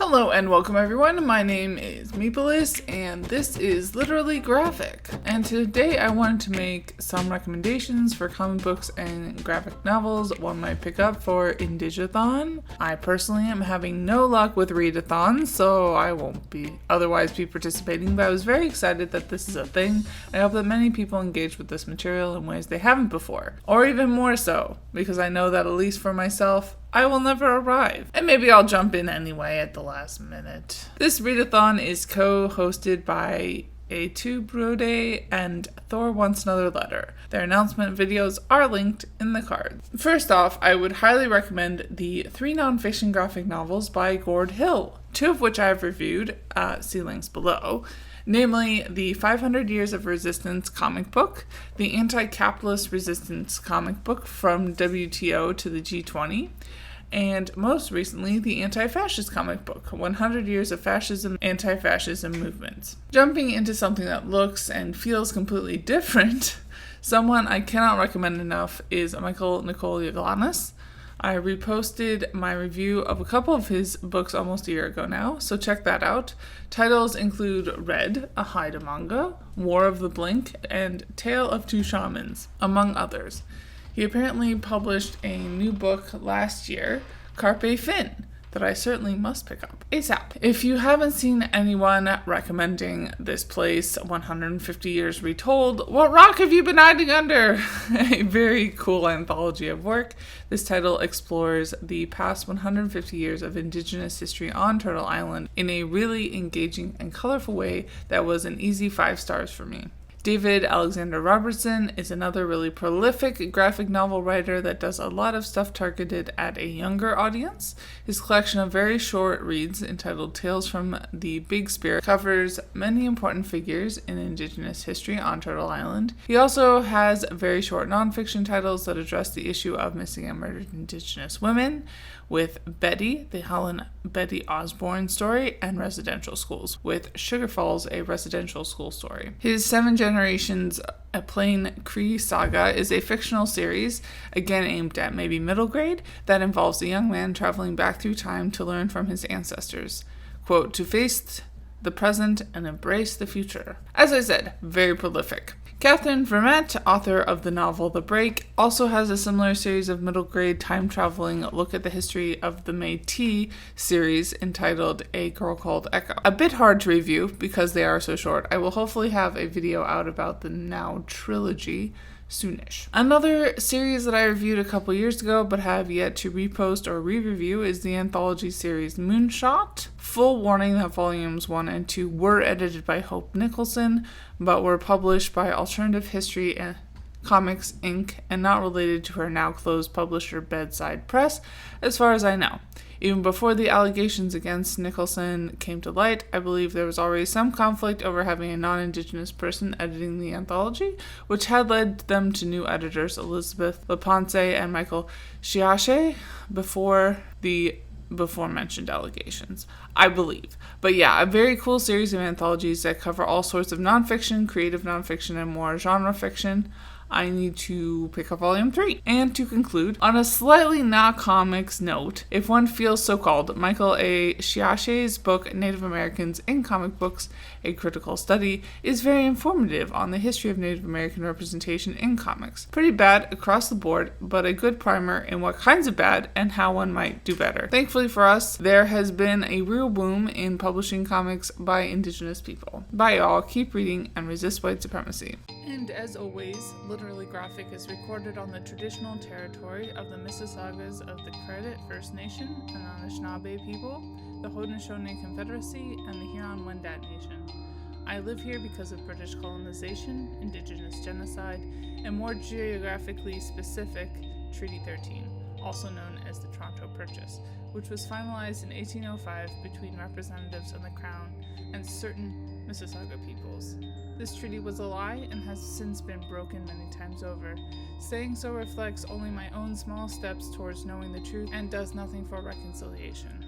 Hello and welcome everyone, my name is Meepolis and this is Literally Graphic. And today I wanted to make some recommendations for comic books and graphic novels one might pick up for IndigAthon. I personally am having no luck with readathons, so I won't be participating, but I was very excited that this is a thing. I hope that many people engage with this material in ways they haven't before, or even more so, because I know that at least for myself, I will never arrive. And maybe I'll jump in anyway at the last minute. This readathon is co-hosted by A2 Brode and Thor Wants Another Letter. Their announcement videos are linked in the card. First off, I would highly recommend the 3 nonfiction graphic novels by Gord Hill, 2 of which I have reviewed, see links below. Namely, the 500 Years of Resistance comic book, the Anti-Capitalist Resistance comic book from WTO to the G20, and most recently, the Anti-Fascist comic book, 100 Years of Fascism, Anti-Fascism Movements. Jumping into something that looks and feels completely different, someone I cannot recommend enough is Michael Nikolaianis. I reposted my review of a couple of his books almost a year ago now, so check that out. Titles include Red, a Haida manga, War of the Blink, and Tale of Two Shamans, among others. He apparently published a new book last year, Carpe Fin, that I certainly must pick up ASAP. If you haven't seen anyone recommending this place, 150 Years Retold, what rock have you been hiding under? A very cool anthology of work. This title explores the past 150 years of Indigenous history on Turtle Island in a really engaging and colorful way that was an easy 5 stars for me. David Alexander Robertson is another really prolific graphic novel writer that does a lot of stuff targeted at a younger audience. His collection of very short reads entitled Tales from the Big Spirit covers many important figures in Indigenous history on Turtle Island. He also has very short nonfiction titles that address the issue of missing and murdered Indigenous women, with Betty, the Helen Betty Osborne story, and residential schools, with Sugar Falls, a residential school story. His 7 Generations, a Plain Cree saga, is a fictional series, again aimed at maybe middle grade, that involves a young man traveling back through time to learn from his ancestors. Quote, to face the present and embrace the future. As I said, very prolific. Catherine Vermette, author of the novel The Break, also has a similar series of middle grade time-traveling look at the history of the Métis series entitled A Girl Called Echo. A bit hard to review because they are so short. I will hopefully have a video out about the now trilogy soonish. Another series that I reviewed a couple years ago but have yet to repost or re-review is the anthology series Moonshot. Full warning that volumes 1 and 2 were edited by Hope Nicholson, but were published by Alternative History and Comics Inc. and not related to her now closed publisher Bedside Press, as far as I know. Even before the allegations against Nicholson came to light, I believe there was already some conflict over having a non-Indigenous person editing the anthology, which had led them to new editors Elizabeth Leponce and Michael Chiache before the before-mentioned allegations, I believe. But yeah, a very cool series of anthologies that cover all sorts of nonfiction, creative nonfiction, and more genre fiction. I need to pick up volume 3. And to conclude, on a slightly not comics note, if one feels so called, Michael A. Chiache's book, Native Americans in Comic Books, A Critical Study, is very informative on the history of Native American representation in comics. Pretty bad across the board, but a good primer in what kinds of bad and how one might do better. Thankfully for us, there has been a real boom in publishing comics by Indigenous people. Bye y'all, keep reading and resist white supremacy. And as always, Literally Graphic is recorded on the traditional territory of the Mississaugas of the Credit First Nation and Anishinaabe people, the Haudenosaunee Confederacy, and the Huron-Wendat Nation. I live here because of British colonization, Indigenous genocide, and more geographically specific, Treaty 13, also known as the Toronto Purchase, which was finalized in 1805 between representatives of the Crown and certain Mississauga peoples. This treaty was a lie and has since been broken many times over. Saying so reflects only my own small steps towards knowing the truth and does nothing for reconciliation.